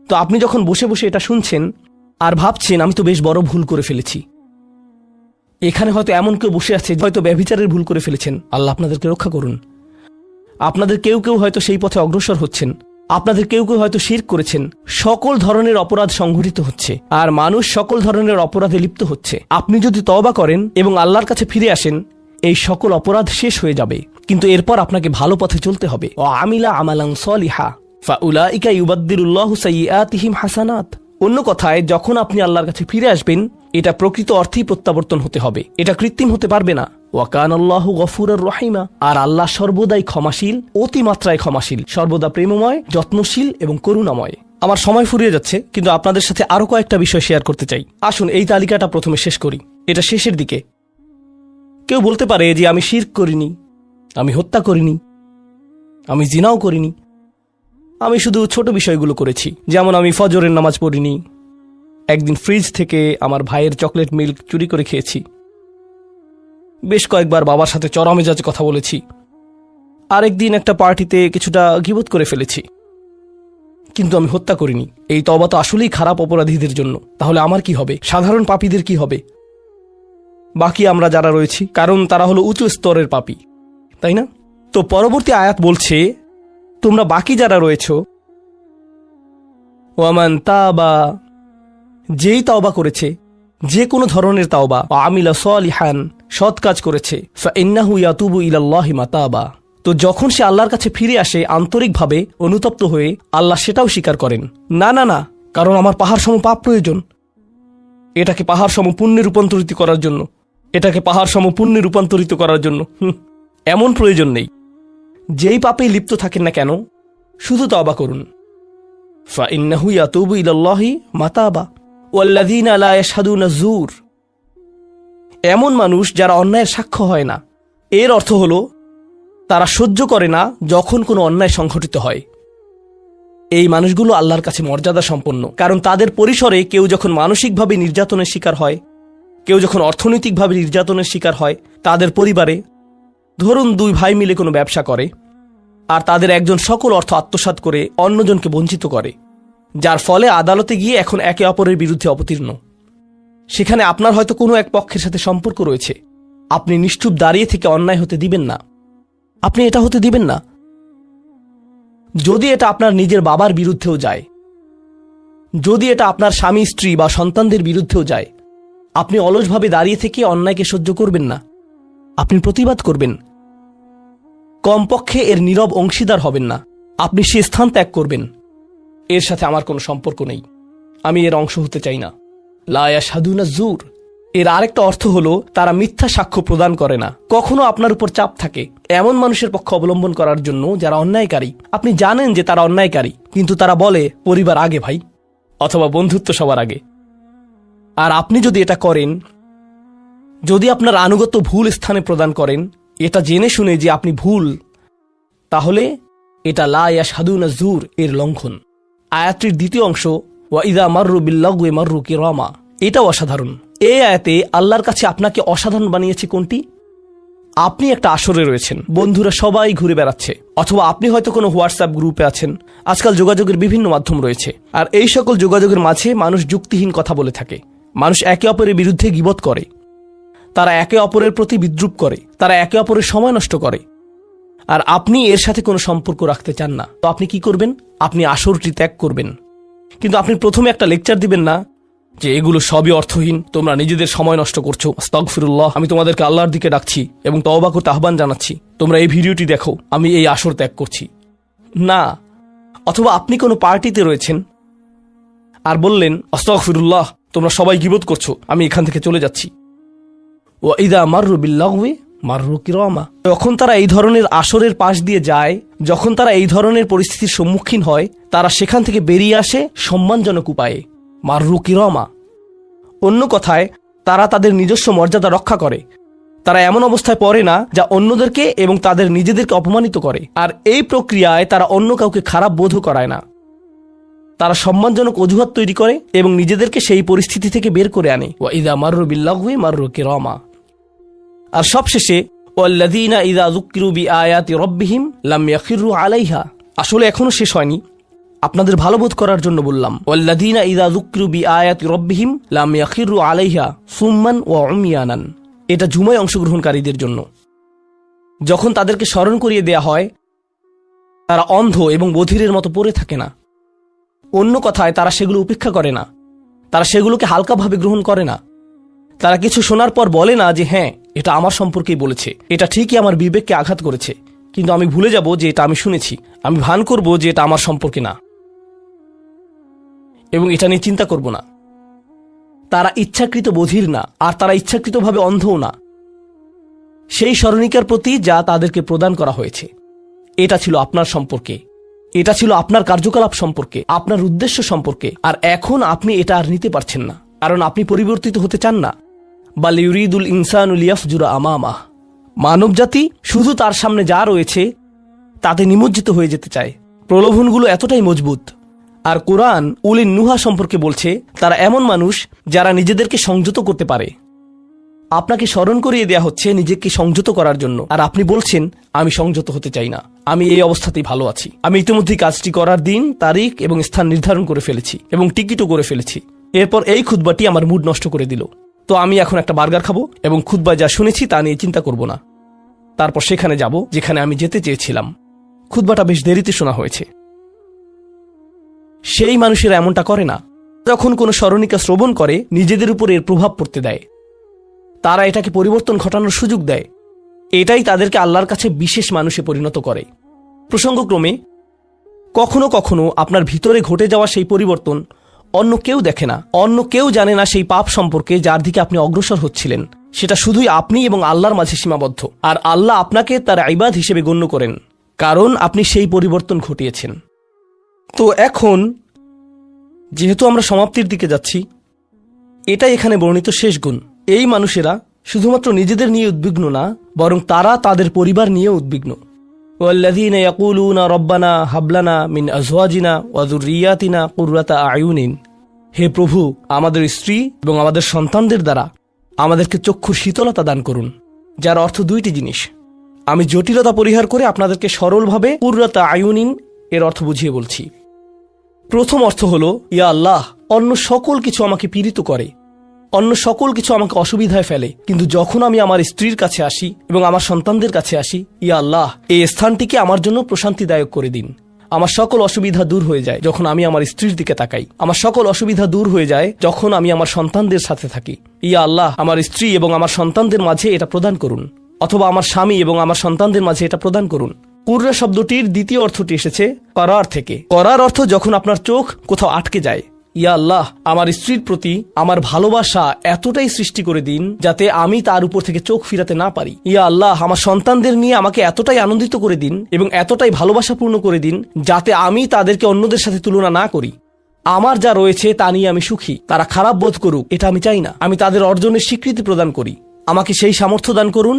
তো আপনি যখন বসে বসে এটা শুনছেন আর ভাবছেন আমি তো বেশ বড় ভুল করে ফেলেছি, এখানে হয়তো এমন কেউ বসে আছে হয়তো ব্যভিচারের ভুল করে ফেলেছেন, আল্লাহ আপনাদেরকে রক্ষা করুন। আপনাদের কেউ কেউ হয়তো সেই পথে অগ্রসর হচ্ছেন, আপনাদের কেউ কেউ হয়তো শিরক করেছেন। সকল ধরনের অপরাধ সংঘটিত হচ্ছে আর মানুষ সকল ধরনের অপরাধে লিপ্ত হচ্ছে। আপনি যদি তওবা করেন এবং আল্লাহর কাছে ফিরে আসেন, এই সকল অপরাধ শেষ হয়ে যাবে। কিন্তু এরপর আপনাকে ভালো পথে চলতে হবে। ও আমিলা আমালান সলিহা ফাউলাইকা ইউবাদদিলুল্লাহু সাইয়্যাতিহিম হাসানাত। অন্য কথায়, যখন আপনি আল্লাহর কাছে ফিরে আসবেন, এটা প্রকৃত অর্থেই প্রত্যাবর্তন হতে হবে, এটা কৃত্রিম হতে পারবে না। ওয়া কানাল্লাহু গফুরুর রহিমা। আর আল্লাহ সর্বদাই ক্ষমাশীল, অতিমাত্রায় ক্ষমাশীল, সর্বদা প্রেমময়, যত্নশীল এবং করুণাময়। আমার সময় ফুরিয়ে যাচ্ছে, কিন্তু আপনাদের সাথে আরো কয়েকটা বিষয় শেয়ার করতে চাই। আসুন এই তালিকাটা প্রথমে শেষ করি। এটা শেষের দিকে। কেউ বলতে পারে যে আমি শিরক করিনি, আমি হত্যা করিনি, আমি জিনাও করিনি, আমি শুধু ছোট বিষয়গুলো করেছি, যেমন আমি ফজরের নামাজ পড়িনি, একদিন ফ্রিজ থেকে আমার ভাইয়ের চকলেট মিল্ক চুরি করে খেয়েছি, বেশ কয়েকবার বাবার সাথে চড়া মেজাজে কথা বলেছি, আরেকদিন একটা পার্টিতে কিছুটা গীবত করে ফেলেছি, কিন্তু আমি হত্যা করিনি। এই তওবা তো আসলেই খারাপ অপরাধীদের জন্য। তাহলে আমার কি হবে? সাধারণ পাপীদের কি হবে? বাকি আমরা যারা রয়েছি, কারণ তারা হলো উঁচু স্তরের পাপী, তাই না? তো পরবর্তী আয়াত বলছে, তোমরা বাকি যারা রয়েছ, ওয়ামান তাবা, যেই তাওবা করেছে, যে কোনো ধরনের তাওবা, আমিলা সলিহান, সৎ কাজ করেছে, ফাইন্নাহু ইয়াতুবু ইলাল্লাহি মাতাবা, তো যখন সে আল্লাহর কাছে ফিরে আসে আন্তরিকভাবে, অনুতপ্ত হয়ে, আল্লাহ সেটাও স্বীকার করেন। না না না, কারণ আমার পাহাড় সম পাপ প্রয়োজন, এটাকে পাহাড় সম পুণ্যে রূপান্তরিত করার জন্য, এটাকে পাহাড় সম পুণ্যে রূপান্তরিত করার জন্য এমন প্রয়োজন নেই। যেই পাপেই লিপ্ত থাকেন না কেন, শুধু তওবা করুন। ফাইন্নাহু ইয়াতুবু ইলাল্লাহি মাতাবা ওয়াল্লাযীনা লা ইয়াশহাদুনা যুর। এমন মানুষ যারা অন্যায়ের সাক্ষ্য হয় না। এর অর্থ হলো তারা সহ্য করে না যখন কোনো অন্যায় সংঘটিত হয়। এই মানুষগুলো আল্লাহর কাছে মর্যাদা সম্পন্ন, কারণ তাদের পরিসরে কেউ যখন মানসিকভাবে নির্যাতনের শিকার হয়, কেউ যখন অর্থনৈতিকভাবে নির্যাতনের শিকার হয়, তাদের পরিবারে ধরুন দুই ভাই মিলে কোনো ব্যবসা করে আর তাদের একজন সকল অর্থ আত্মসাৎ করে অন্যজনকে বঞ্চিত করে, যার ফলে আদালতে গিয়ে এখন একে অপরের বিরুদ্ধে অবতীর্ণ। সেখানে আপনার হয়তো কোনো এক পক্ষের সাথে সম্পর্ক রয়েছে, আপনি নিশ্চুপ দাঁড়িয়ে থেকে অন্যায় হতে দিবেন না। আপনি এটা হতে দিবেন না। যদি এটা আপনার নিজের বাবার বিরুদ্ধেও যায়, যদি এটা আপনার স্বামী স্ত্রী বা সন্তানদের বিরুদ্ধেও যায়, আপনি অলসভাবে দাঁড়িয়ে থেকে অন্যায়কে সহ্য করবেন না, আপনি প্রতিবাদ করবেন। কমপক্ষে এর নীরব অংশীদার হবেন না, আপনি সে স্থান ত্যাগ করবেন। এর সাথে আমার কোনো সম্পর্ক নেই, আমি এর অংশ হতে চাই না। লা ইয়াশহাদুনা যুর, এর আরেকটা অর্থ হলো তারা মিথ্যা সাক্ষ্য প্রদান করে না। কখনো আপনার উপর চাপ থাকে এমন মানুষের পক্ষ অবলম্বন করার জন্য যারা অন্যায়কারী। আপনি জানেন যে তারা অন্যায়কারী, কিন্তু তারা বলে পরিবার আগে ভাই, অথবা বন্ধুত্ব সবার আগে। আর আপনি যদি এটা করেন, যদি আপনার আনুগত্য ভুল স্থানে প্রদান করেন, এটা জেনে শুনে যে আপনি ভুল, তাহলে এটা লা ইয়াশহাদুনা যুর এর লঙ্ঘন। আয়াতটির দ্বিতীয় অংশ, ওয়া ইযা মাররু বিল্লাগwi মাররু কিরামা, এটাও অসাধারণ। এই আয়াতে আল্লাহর কাছে আপনাকে অসাধারণ বানিয়েছে কোনটি? আপনি একটা আসরে রয়েছেন, বন্ধুরা সবাই ঘুরে বেড়াচ্ছে, অথবা আপনি হয়তো কোনো হোয়াটসঅ্যাপ গ্রুপে আছেন। আজকাল যোগাযোগের বিভিন্ন মাধ্যম রয়েছে, আর এই সকল যোগাযোগের মাঝে মানুষ যুক্তিহীন কথা বলে থাকে, মানুষ একে অপরের বিরুদ্ধে গীবত করে, তারা একে অপরের প্রতি বিদ্রূপ করে, তারা একে অপরের সময় নষ্ট করে, আর আপনি এর সাথে কোনো সম্পর্ক রাখতে চান না। তো আপনি কি করবেন? আপনি আসরটি ত্যাগ করবেন। কিন্তু আপনি প্রথমে একটা লেকচার দিবেন না যে এগুলো সবই অর্থহীন, তোমরা নিজেদের সময় নষ্ট করছো, আস্তাগফিরুল্লাহ, আমি তোমাদেরকে আল্লাহর দিকে ডাকছি এবং তওবা করতে আহ্বান জানাচ্ছি, তোমরা এই ভিডিওটি দেখো, আমি এই আসর ত্যাগ করছি না। অথবা আপনি কোনো পার্টিতে রয়েছেন আর বললেন আস্তাগফিরুল্লাহ, তোমরা সবাই গীবত করছো, আমি এখান থেকে চলে যাচ্ছি। ওয়া ইযা মাররু বিল্লাগwi মাররু কিরামা, যখন তারা এই ধরনের আসরের পাশ দিয়ে যায়, যখন তারা এই ধরনের পরিস্থিতির সম্মুখীন হয়, তারা সেখান থেকে বেরিয়ে আসে সম্মানজনক উপায়ে, মাররু কিরামা। অন্য কথায়, তারা তাদের নিজস্ব মর্যাদা রক্ষা করে, তারা এমন অবস্থায় পড়ে না যা অন্যদেরকে এবং তাদের নিজেদেরকে অপমানিত করে। আর এই প্রক্রিয়ায় তারা অন্য কাউকে খারাপ বোধও করায় না, তারা সম্মানজনক অজুহাত তৈরি করে এবং নিজেদেরকে সেই পরিস্থিতি থেকে বের করে আনে। ওয়া ইযা মাররু বিল্লাগwi মাররু কিরামা। আর সবশেষে, ওয়াল্লাযীনা ইযা যুক্কিরু বিআয়াতি রাব্বিহিম লাম ইয়াখিরু আলাইহা। আসলে এখনো শেষ হয়নি, আপনাদের ভালো বোধ করার জন্য বললাম। ওয়াল্লাযীনা ইযা যুকিরু বিআয়াতি রাব্বিহিম লাম ইয়াখিরু আলাইহা সুম্মান ওয়া উমিয়ানান। এটা জুমায় অংশগ্রহণকারীদের জন্য। যখন তাদেরকে স্মরণ করিয়ে দেয়া হয়, তারা অন্ধ এবং বধিরের মতো পড়ে থাকে না। অন্য কথায়, তারা সেগুলো উপেক্ষা করে না, তারা সেগুলোকে হালকাভাবে গ্রহণ করে না। তারা কিছু শোনার পর বলে না যে হ্যাঁ, এটা আমার সম্পর্কেই বলেছে, এটা ঠিকই আমার বিবেককে আঘাত করেছে, কিন্তু আমি ভুলে যাব যে এটা আমি শুনেছি। আমি ভান করব যে এটা আমার সম্পর্কে না এবং এটা নিয়ে চিন্তা করব না। তারা ইচ্ছাকৃত বধির না, আর তারা ইচ্ছাকৃতভাবে অন্ধও না। সেই স্মরণিকার প্রতি যা তাদেরকে প্রদান করা হয়েছে, এটা ছিল আপনার সম্পর্কে, এটা ছিল আপনার কার্যকলাপ সম্পর্কে, আপনার উদ্দেশ্য সম্পর্কে। আর এখন আপনি এটা আর নিতে পারছেন না, কারণ আপনি পরিবর্তিত হতে চান না। বাল ইউরিদুল ইনসানু লিয়াফজুরা আমামাহ। মানবজাতি শুধু তার সামনে যা রয়েছে তাতে নিমজ্জিত হয়ে যেতে চায়। প্রলোভনগুলো এতটাই মজবুত। আর কোরআন উলিন নুহা সম্পর্কে বলছে, তারা এমন মানুষ যারা নিজেদেরকে সংযত করতে পারে। আপনাকে স্মরণ করিয়ে দেয়া হচ্ছে নিজেকে সংযত করার জন্য, আর আপনি বলছেন আমি সংযত হতে চাই না, আমি এই অবস্থাতেই ভালো আছি। আমি ইতিমধ্যেই কাজটি করার দিন, তারিখ এবং স্থান নির্ধারণ করে ফেলেছি এবং টিকিটও করে ফেলেছি। এরপর এই খুতবাটি আমার মুড নষ্ট করে দিল। তো আমি এখন একটা বার্গার খাবো এবং খুতবায় যা শুনেছি তা নিয়ে চিন্তা করব না। তারপর সেখানে যাব যেখানে আমি যেতে চেয়েছিলাম। খুতবাটা বেশ দেরিতে শোনা হয়েছে। সেই মানুষেরা এমনটা করে না। যখন কোনো স্মরণিকা শ্রবণ করে, নিজেদের উপর এর প্রভাব পড়তে দেয়। তারা এটাকে পরিবর্তন ঘটানোর সুযোগ দেয়। এটাই তাদেরকে আল্লাহর কাছে বিশেষ মানুষে পরিণত করে। প্রসঙ্গক্রমে কখনো কখনো আপনার ভিতরে ঘটে যাওয়া সেই পরিবর্তন অন্য কেউ দেখে না, অন্য কেউ জানে না সেই পাপ সম্পর্কে যার দিকে আপনি অগ্রসর হচ্ছিলেন। সেটা শুধুই আপনি এবং আল্লাহর মাঝে সীমাবদ্ধ। আর আল্লাহ আপনাকে তার ইবাদ হিসেবে গণ্য করেন, কারণ আপনি সেই পরিবর্তন ঘটিয়েছেন। তো এখন যেহেতু আমরা সমাপ্তির দিকে যাচ্ছি, এটাই এখানে বর্ণিত শেষ গুণ। এই মানুষেরা শুধুমাত্র নিজেদের নিয়ে উদ্বিগ্ন না, বরং তারা তাদের পরিবার নিয়ে উদ্বিগ্ন। ওয়াল্লাযীনা ইয়াকুলুনা রব্বানা হাবলানা মিন আজওয়াজিনা ওয়া যুররিয়াতিনা কুররাতা আয়ুনিন। হে প্রভু, আমাদের স্ত্রী এবং আমাদের সন্তানদের দ্বারা আমাদেরকে চক্ষুর শীতলতা দান করুন, যার অর্থ দুইটি জিনিস। আমি জটিলতা পরিহার করে আপনাদেরকে সরলভাবে কুররাতা আয়ুনিন এর অর্থ বুঝিয়ে বলছি। প্রথম অর্থ হলো, ইয়া আল্লাহ, অন্য সকল কিছু আমাকে পীড়িত করে, অন্য সকল কিছু আমাকে অসুবিধায় ফেলে, কিন্তু যখন আমি আমার স্ত্রীর কাছে আসি এবং আমার সন্তানদের কাছে আসি, ইয়া আল্লাহ, এই স্থানটিকে আমার জন্য প্রশান্তিদায়ক করে দিন। আমার সকল অসুবিধা দূর হয়ে যায় যখন আমি আমার স্ত্রীর দিকে তাকাই। আমার সকল অসুবিধা দূর হয়ে যায় যখন আমি আমার সন্তানদের সাথে থাকি। ইয়া আল্লাহ, আমার স্ত্রী এবং আমার সন্তানদের মাঝে এটা প্রদান করুন, অথবা আমার স্বামী এবং আমার সন্তানদের মাঝে এটা প্রদান করুন। কুররা শব্দটির দ্বিতীয় অর্থটি এসেছে করার থেকে। করার অর্থ যখন আপনার চোখ কোথাও আটকে যায়। ইয়া আল্লাহ, আমার স্ত্রীর প্রতি আমার ভালোবাসা এতটাই সৃষ্টি করে দিন যাতে আমি তার উপর থেকে চোখ ফিরাতে না পারি। ইয়া আল্লাহ, আমার সন্তানদের নিয়ে আমাকে এতটাই আনন্দিত করে দিন এবং এতটাই ভালোবাসাপূর্ণ করে দিন যাতে আমি তাদেরকে অন্যদের সাথে তুলনা না করি। আমার যা রয়েছে তা নিয়ে আমি সুখী। তারা খারাপ বোধ করুক, এটা আমি চাই না। আমি তাদের অর্জনের স্বীকৃতি প্রদান করি। আমাকে সেই সামর্থ্য দান করুন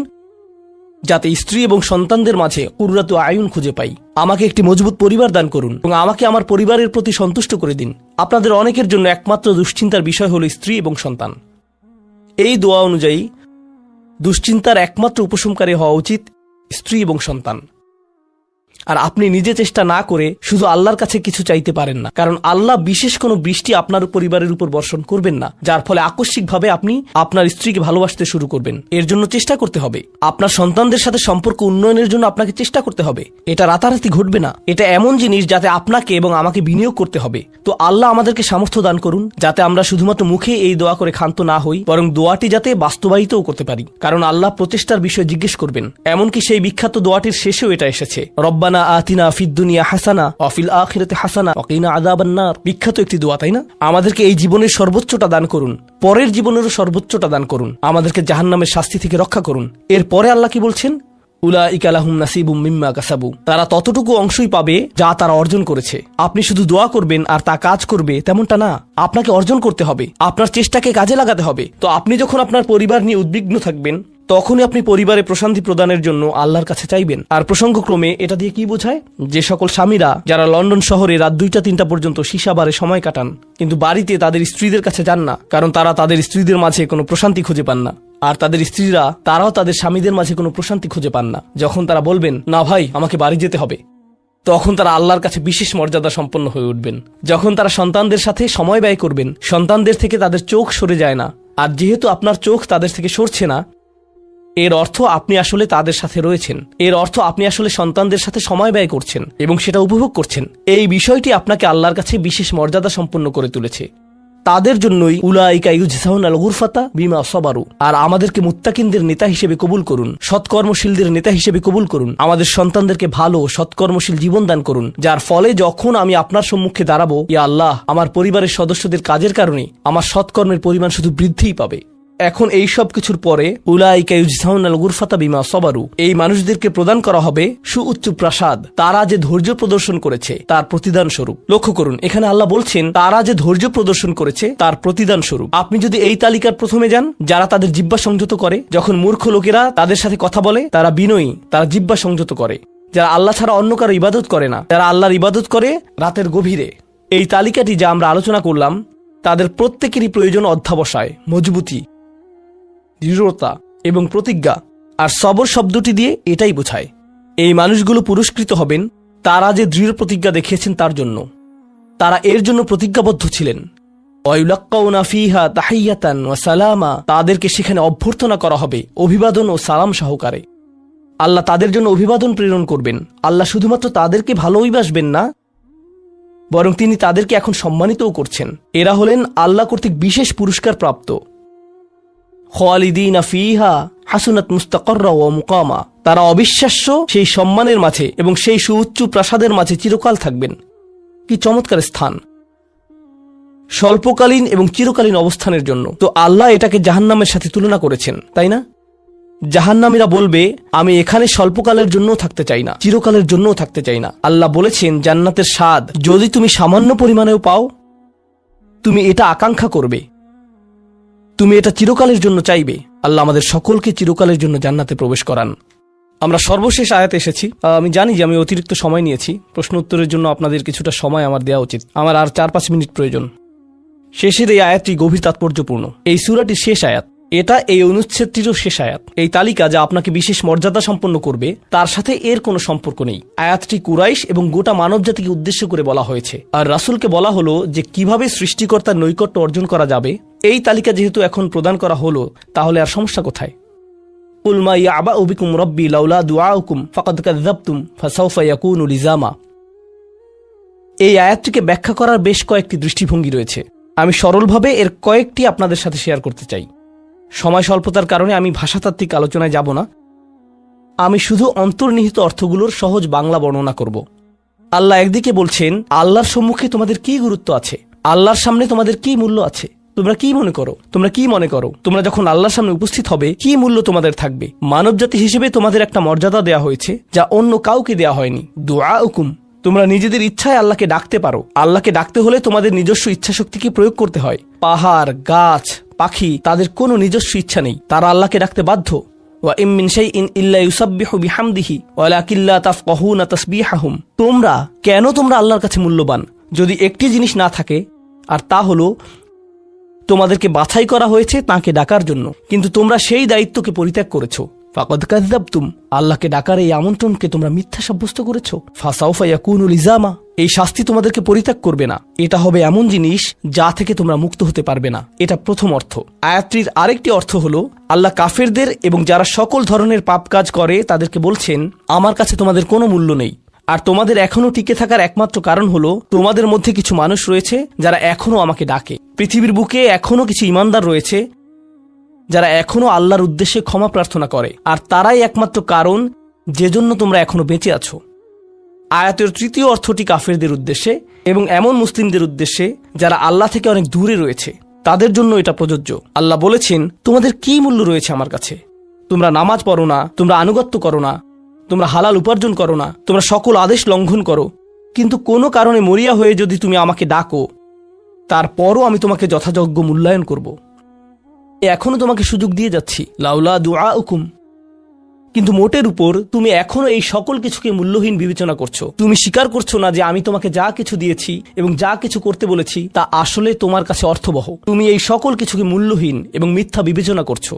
যাতে স্ত্রী এবং সন্তানদের মাঝে কুররাতু আয়ুন খুঁজে পাই। আমাকে একটি মজবুত পরিবার দান করুন এবং আমাকে আমার পরিবারের প্রতি সন্তুষ্ট করে দিন। আপনাদের অনেকের জন্য একমাত্র দুশ্চিন্তার বিষয় হলো স্ত্রী এবং সন্তান। এই দোয়া অনুযায়ী দুশ্চিন্তার একমাত্র উপশমকারী হওয়া উচিত স্ত্রী এবং সন্তান। আর আপনি নিজে চেষ্টা না করে শুধু আল্লাহর কাছে কিছু চাইতে পারেন না, কারণ আল্লাহ বিশেষ কোনো বৃষ্টি আপনার পরিবারের উপর বর্ষণ করবেন না, যার ফলে আকস্মিকভাবে আপনি আপনার স্ত্রীকে ভালোবাসতে শুরু করবেন। এর জন্য চেষ্টা করতে হবে। আপনার সন্তানদের সাথে সম্পর্ক উন্নয়নের জন্য আপনাকে চেষ্টা করতে হবে। এটা রাতারাতি ঘটবে না। এটা এমন জিনিস যাতে আপনাকে এবং আমাকে বিনিয়োগ করতে হবে। তো আল্লাহ আমাদেরকে সামর্থ্য দান করুন যাতে আমরা শুধুমাত্র মুখে এই দোয়া করে ক্ষান্ত না হই, বরং দোয়াটি যাতে বাস্তবায়িতও করতে পারি, কারণ আল্লাহ প্রচেষ্টার বিষয়ে জিজ্ঞেস করবেন। এমনকি সেই বিখ্যাত দোয়াটির শেষেও এটা এসেছে, রব্বানা আতিনা ফিদ দুনিয়া হাসানা ওয়া ফিল আখিরাতি হাসানা ওয়া কিনা আযাবান নার। বিখ্যাত একটি দোয়া, তাই না? আমাদেরকে এই জীবনের সর্বোচ্চটা দান করুন, পরের জীবনেরও সর্বোচ্চটা দান করুন, আমাদেরকে জাহান্নামের শাস্তি থেকে রক্ষা করুন। এরপরে আল্লাহ কি বলছেন? উলাইকা লাহুম নাসিবুম মিম্মা কাসাবু। তারা ততটুকু অংশই পাবে যা তারা অর্জন করেছে। আপনি শুধু দোয়া করবেন আর তা কাজ করবে তেমনটা না। আপনাকে অর্জন করতে হবে, আপনার চেষ্টাকে কাজে লাগাতে হবে। তো আপনি যখন আপনার পরিবার নিয়ে উদ্বিগ্ন থাকবেন, তখনই আপনি পরিবারে প্রশান্তি প্রদানের জন্য আল্লাহর কাছে চাইবেন। আর প্রসঙ্গক্রমে এটা দিয়ে কি বোঝায়? যে সকল স্বামীরা যারা লন্ডন শহরে রাত 2টা-3টা পর্যন্ত সীসা বারে সময় কাটান, কিন্তু বাড়িতে তাদের স্ত্রীদের কাছে যান না, কারণ তারা তাদের স্ত্রীদের মাঝে কোনো প্রশান্তি খুঁজে পান না। আর তাদের স্ত্রীরা তারাও তাদের স্বামীদের মাঝে কোনো প্রশান্তি খুঁজে পান না। যখন তারা বলবেন, না ভাই, আমাকে বাড়ি যেতে হবে, তখন তারা আল্লাহর কাছে বিশেষ মর্যাদা সম্পন্ন হয়ে উঠবেন। যখন তারা সন্তানদের সাথে সময় ব্যয় করবেন, সন্তানদের থেকে তাদের চোখ সরে যায় না। আর যেহেতু আপনার চোখ তাদের থেকে সরছে না, এর অর্থ আপনি আসলে তাদের সাথে রয়েছেন। এর অর্থ আপনি আসলে সন্তানদের সাথে সময় ব্যয় করছেন এবং সেটা উপভোগ করছেন। এই বিষয়টি আপনাকে আল্লাহর কাছে বিশেষ মর্যাদা সম্পন্ন করে তুলেছে। তাদের জন্যই উলাইকা ইউজজাউনাল গুরফাতা বিমা সাবারু। আর আমাদেরকে মুত্তাকিনদের নেতা হিসেবে কবুল করুন, সৎকর্মশীলদের নেতা হিসেবে কবুল করুন। আমাদের সন্তানদেরকে ভালো সৎকর্মশীল জীবন দান করুন, যার ফলে যখন আমি আপনার সম্মুখে দাঁড়াবো, ইয়া আল্লাহ, আমার পরিবারের সদস্যদের কাজের কারণে আমার সৎকর্মের পরিমাণ শুধু বৃদ্ধিই পাবে। এখন এই সব কিছুর পরে উলাইকা ইউজজাউনাল গুরফাতা বিমা সাবারু, এই মানুষদেরকে প্রদান করা হবে সুউচ্চ প্রাসাদ, তারা যে ধৈর্য প্রদর্শন করেছে তার প্রতিদান স্বরূপ। লক্ষ্য করুন, এখানে আল্লাহ বলছেন তারা যে ধৈর্য প্রদর্শন করেছে তার প্রতিদান স্বরূপ। আপনি যদি এই তালিকার প্রথমে যান, যারা তাদের জিহ্বা সংযত করে, যখন মূর্খ লোকেরা তাদের সাথে কথা বলে তারা বিনয়ী, তারা জিহ্বা সংযত করে, যারা আল্লাহ ছাড়া অন্য কারো ইবাদত করে না, যারা আল্লাহর ইবাদত করে রাতের গভীরে। এই তালিকাটি যা আমরা আলোচনা করলাম, তাদের প্রত্যেকেরই প্রয়োজন অধ্যাবসায়, মজবুতি, দৃঢ়তা এবং প্রতিজ্ঞা। আর সবর শব্দটি দিয়ে এটাই বোঝায়। এই মানুষগুলো পুরস্কৃত হবেন তারা যে দৃঢ় প্রতিজ্ঞা দেখিয়েছেন তার জন্য। তারা এর জন্য প্রতিজ্ঞাবদ্ধ ছিলেন। ওয়ায়ুলাক্কাউনা ফিহা তাহিয়াতান ওয়া সালামা, তাদেরকে সেখানে অভ্যর্থনা করা হবে অভিবাদন ও সালাম সহকারে। আল্লাহ তাদের জন্য অভিবাদন প্রেরণ করবেন। আল্লাহ শুধুমাত্র তাদেরকে ভালোবাসবেন না, বরং তিনি তাদেরকে এখন সম্মানিতও করছেন। এরা হলেন আল্লাহ কর্তৃক বিশেষ পুরস্কার প্রাপ্ত। খালিদিনা ফিহা হাসুনাত মুস্তাকাররা ওয়া মুকামা, তারা অবিশ্বাস্য সেই সম্মানের মাঝে এবং সেই সুউচ্চ প্রাসাদের মাঝে চিরকাল থাকবেন। কি চমৎকার স্থান! স্বল্পকালীন এবং চিরকালীন অবস্থানের জন্য। তো আল্লাহ এটাকে জাহান্নামের সাথে তুলনা করেছেন, তাই না? জাহান্নামীরা বলবে, আমি এখানে স্বল্পকালের জন্যও থাকতে চাই না, চিরকালের জন্যও থাকতে চাই না। আল্লাহ বলেছেন, জান্নাতের স্বাদ যদি তুমি সামান্য পরিমাণেও পাও, তুমি এটা আকাঙ্ক্ষা করবে, তুমি এটা চিরকালের জন্য চাইবে। আল্লাহ আমাদের সকলকে চিরকালের জন্য জান্নাতে প্রবেশ করান। আমরা সর্বশেষ আয়াতে এসেছি। আমি জানি যে আমি অতিরিক্ত সময় নিয়েছি, প্রশ্ন উত্তরের জন্য আপনাদের কিছুটা সময় আমার দেওয়া উচিত। আমার আর 4-5 মিনিট প্রয়োজন। শেষের এই আয়াতটি গভীর তাৎপর্যপূর্ণ। এই সূরাটির শেষ আয়াত, এটা এই অনুচ্ছেদটিরও শেষ আয়াত। এই তালিকা যা আপনাকে বিশেষ মর্যাদা সম্পন্ন করবে তার সাথে এর কোনো সম্পর্ক নেই। আয়াতটি কুরাইশ এবং গোটা মানব জাতিকে উদ্দেশ্য করে বলা হয়েছে। আর রাসূলকে বলা হলো যে কিভাবে সৃষ্টিকর্তার নৈকট্য অর্জন করা যাবে। এই তালিকা যেহেতু এখন প্রদান করা হলো, তাহলে আর সমস্যা কোথায়? কুল মা ইয়াবাউ বিকুম রাব্বি লাউলা দুআউকুম ফাকাদ কাযাবতুম ফাসাউফা ইয়াকুনু লিজামা। এই আয়াতটিকে ব্যাখ্যা করার বেশ কয়েকটি দৃষ্টিভঙ্গি রয়েছে। আমি সরলভাবে এর কয়েকটি আপনাদের সাথে শেয়ার করতে চাই। সময় স্বল্পতার কারণে আমি ভাষাতাত্ত্বিক আলোচনায় যাব না। আমি শুধু অন্তর্নিহিত অর্থগুলোর সহজ বাংলা বর্ণনা করব। আল্লাহ একদিকে বলছেন, আল্লাহর সম্মুখে তোমাদের কি গুরুত্ব আছে, আল্লাহর সামনে তোমাদের কি মূল্য আছে, তোমরা কি মনে করো, তোমরা যখন আল্লাহর সামনে উপস্থিত হবে কি মূল্য তোমাদের থাকবে। মানবজাতি হিসেবে তোমাদের একটা মর্যাদা দেয়া হয়েছে যা অন্য কাউকে দেয়া হয়নি। দুআউকুম, তোমরা নিজেদের ইচ্ছায় আল্লাহকে ডাকতে পারো। আল্লাহকে ডাকতে হলে তোমাদের নিজস্ব ইচ্ছাশক্তিকে প্রয়োগ করতে হয়। পাহাড়, গাছ, পাখি, তাদের কোনো নিজস্ব ইচ্ছা নেই, তারা আল্লাহকে ডাকতে বাধ্য। ওয়া ইম মিন শাইইন ইল্লা ইউসাব্বিহু বিহামদিহি ওয়ালাকিন লা তাফকাহুনা তাসবিহাহুম। তোমরা আল্লাহর কাছে মূল্যবান যদি একটি জিনিস না থাকে, আর তা হলো তোমাদেরকে বাছাই করা হয়েছে তাকে ডাকার জন্য, কিন্তু তোমরা সেই দায়িত্বকে পরিত্যাগ করেছো। ফাকাদ কাযাবতুম, আল্লাহকে ডাকার এই আমন্ত্রণকে তোমরা মিথ্যা সাব্যস্ত করেছো। ফাসাউফা ইয়াকুনু লিজামা, এই শাস্তি তোমাদেরকে পরিত্যাগ করবে না। এটা হবে এমন জিনিস যা থেকে তোমরা মুক্ত হতে পারবে না। এটা প্রথম অর্থ। আয়াতটির আরেকটি অর্থ হলো, আল্লাহ কাফেরদের এবং যারা সকল ধরনের পাপ কাজ করে তাদেরকে বলছেন, আমার কাছে তোমাদের কোনো মূল্য নেই। আর তোমাদের এখনো টিকে থাকার একমাত্র কারণ হলো তোমাদের মধ্যে কিছু মানুষ রয়েছে যারা এখনো আমাকে ডাকে। পৃথিবীর বুকে এখনো কিছু ইমানদার রয়েছে যারা এখনো আল্লাহর উদ্দেশ্যে ক্ষমা প্রার্থনা করে, আর তারাই একমাত্র কারণ যে জন্য তোমরা এখনো বেঁচে আছো। আয়াতের তৃতীয় অর্থটি কাফেরদের উদ্দেশ্যে এবং এমন মুসলিমদের উদ্দেশ্যে যারা আল্লাহ থেকে অনেক দূরে রয়েছে, তাদের জন্য এটা প্রযোজ্য। আল্লাহ বলেছেন, তোমাদের কি মূল্য রয়েছে আমার কাছে? তোমরা নামাজ পড়ো না, তোমরা আনুগত্য করো না, তোমরা হালাল উপার্জন করো না, তোমরা সকল আদেশ লঙ্ঘন করো, কিন্তু কোনো কারণে মরিয়া হয়ে যদি তুমি আমাকে ডাকো, তারপরও আমি তোমাকে যথাযোগ্য মূল্যায়ন করব। এখনো তোমাকে সুযোগ দিয়ে যাচ্ছি, লাউলা দুআউকুম। কিন্তু মোটের উপর তুমি এখনো এই সকল কিছুকে মূল্যহীন বিবেচনা করছো। তুমি স্বীকার করছো না যে আমি তোমাকে যা কিছু দিয়েছি এবং যা কিছু করতে বলেছি তা আসলে তোমার কাছে অর্থবহ। তুমি এই সকল কিছুকে মূল্যহীন এবং মিথ্যা বিবেচনা করছো।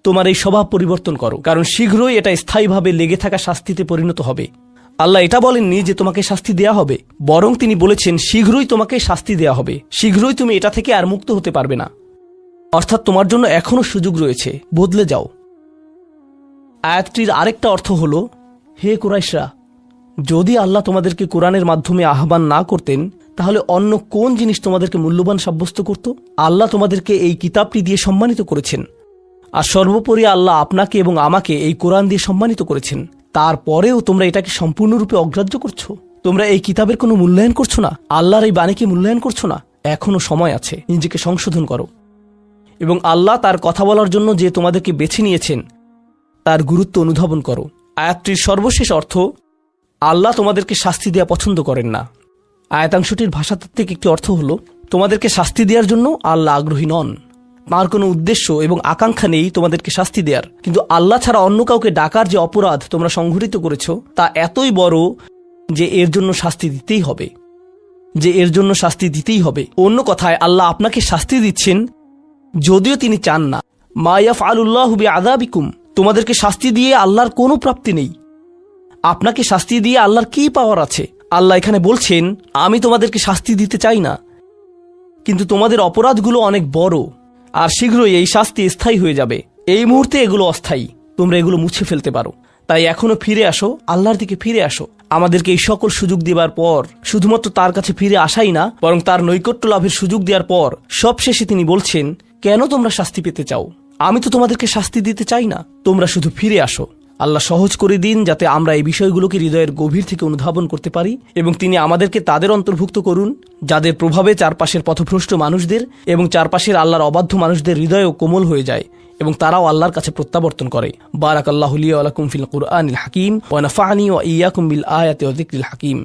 তোমার এই স্বভাব পরিবর্তন করো, কারণ শীঘ্রই এটা স্থায়ীভাবে লেগে থাকা শাস্তিতে পরিণত হবে। আল্লাহ এটা বলেননি যে তোমাকে শাস্তি দেয়া হবে, বরং তিনি বলেছেন শীঘ্রই তোমাকে শাস্তি দেয়া হবে, শীঘ্রই তুমি এটা থেকে আর মুক্ত হতে পারবে না। অর্থাৎ তোমার জন্য এখনো সুযোগ রয়েছে, বদলে যাও। আয়াতটির আরেকটা অর্থ হলো, হে কুরাইশরা, যদি আল্লাহ তোমাদেরকে কোরআনের মাধ্যমে আহ্বান না করতেন তাহলে অন্য কোন জিনিস তোমাদেরকে মূল্যবান সাব্যস্ত করত? আল্লাহ তোমাদেরকে এই কিতাবটি দিয়ে সম্মানিত করেছেন, আর সর্বোপরি আল্লাহ আপনাকে এবং আমাকে এই কোরআন দিয়ে সম্মানিত করেছেন। তারপরেও তোমরা এটাকে সম্পূর্ণরূপে অগ্রাহ্য করছো। তোমরা এই কিতাবের কোনো মূল্যায়ন করছো না, আল্লাহর এই বাণীকে মূল্যায়ন করছো না। এখনো সময় আছে, নিজেকে সংশোধন করো এবং আল্লাহ তার কথা বলার জন্য যে তোমাদেরকে বেছে নিয়েছেন তার গুরুত্ব অনুধাবন করো। আয়াতটির সর্বশেষ অর্থ, আল্লাহ তোমাদেরকে শাস্তি দেওয়া পছন্দ করেন না। আয়াতাংশটির ভাষাতাত্ত্বিক একটি অর্থ হলো, তোমাদেরকে শাস্তি দেওয়ার জন্য আল্লাহ আগ্রহী নন, তার কোনো উদ্দেশ্য এবং আকাঙ্ক্ষা নেই তোমাদেরকে শাস্তি দেওয়ার। কিন্তু আল্লাহ ছাড়া অন্য কাউকে ডাকার যে অপরাধ তোমরা সংঘটিত করেছ তা এতই বড় যে এর জন্য শাস্তি দিতেই হবে। অন্য কথায় আল্লাহ আপনাকে শাস্তি দিচ্ছেন যদিও তিনি চান না। মা ইয়াফআলুল্লাহু বিআযাবিকুম, তোমাদেরকে শাস্তি দিয়ে আল্লাহর কোনো প্রাপ্তি নেই। আপনাকে শাস্তি দিয়ে আল্লাহর কি পাওয়ার আছে? আল্লাহ এখানে বলছেন, আমি তোমাদেরকে শাস্তি দিতে চাই না, কিন্তু তোমাদের অপরাধগুলো অনেক বড়, আর শীঘ্রই এই শাস্তি স্থায়ী হয়ে যাবে। এই মুহূর্তে এগুলো অস্থায়ী, তোমরা এগুলো মুছে ফেলতে পারো। তাই এখনো ফিরে আসো, আল্লাহর দিকে ফিরে আসো। আমাদেরকে এই সকল সুযোগ দেবার পর শুধুমাত্র তার কাছে ফিরে আসাই না, বরং তার নৈকট্য লাভের সুযোগ দেওয়ার পর সবশেষে তিনি বলছেন, কেন তোমরা শাস্তি পেতে চাও? আমি তো তোমাদেরকে শাস্তি দিতে চাই না, তোমরা শুধু ফিরে আসো। আল্লাহ সহজ করে দিন যাতে আমরা এই বিষয়গুলোকে হৃদয়ের গভীর থেকে অনুধাবন করতে পারি, এবং তিনি আমাদেরকে তাদের অন্তর্ভুক্ত করুন যাদের প্রভাবে চারপাশের পথভ্রষ্ট মানুষদের এবং চারপাশের আল্লাহর অবাধ্য মানুষদের হৃদয়ও কোমল হয়ে যায় এবং তারাও আল্লাহর কাছে প্রত্যাবর্তন করে। বারাকাল্লাহু লি ওয়া লাকুম ফিল কুরআনিল হাকিম ওয়া নাফা'নি ওয়া ইয়্যাকুম বিল আয়াতি ওয়া যিকরিল হাকিম।